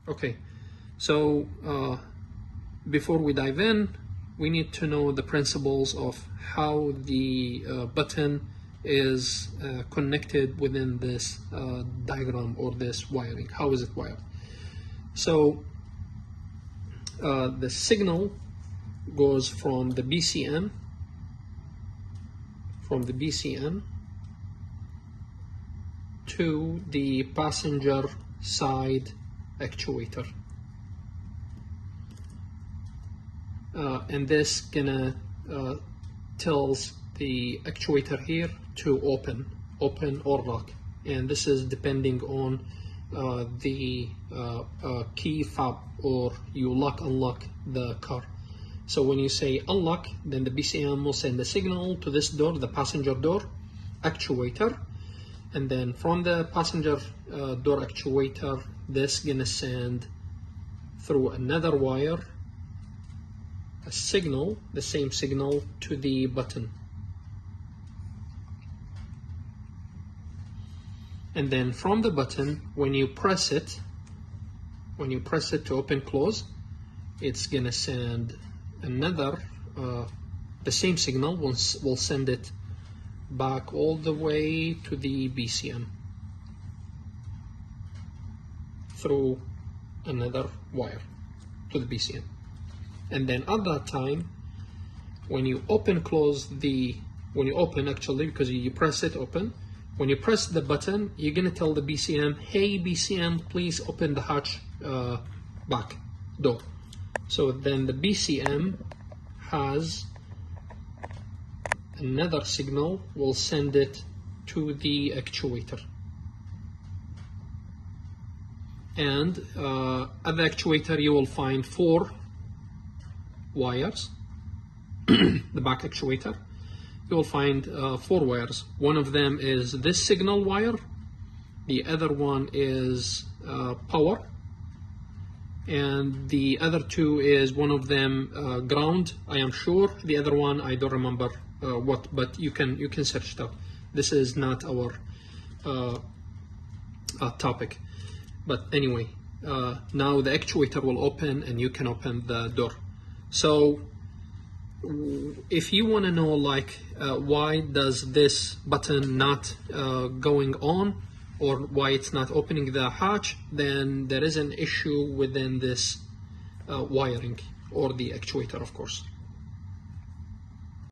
Okay, so before we dive in, we need to know the principles of how the button is connected within this diagram or this wiring. How is it wired? So the signal goes from the BCM to the passenger side actuator, and this gonna tells the actuator here to open or lock, and this is depending on the key fob, or you unlock the car. So when you say unlock, then the BCM will send the signal to this door, the passenger door actuator, and then from the passenger door actuator, this gonna send through another wire a signal, the same signal, to the button. And then from the button, when you press it to open close, it's gonna send another the same signal. Will send it back all the way to the BCM through another wire to the BCM. And then at that time, when you open actually, because you press it open, when you press the button, you're gonna tell the BCM, hey BCM, please open the hatch back door. So then the BCM has another signal, will send it to the actuator. And at the actuator, you will find 4 wires. The back actuator, you will find 4 wires. One of them is this signal wire, the other one is power, and the other 2 is, one of them ground, I am sure, the other one I don't remember what, but you can search it out. This is not our topic, but anyway, now the actuator will open and you can open the door. So if you want to know like why does this button not going on, or why it's not opening the hatch, then there is an issue within this wiring or the actuator, of course.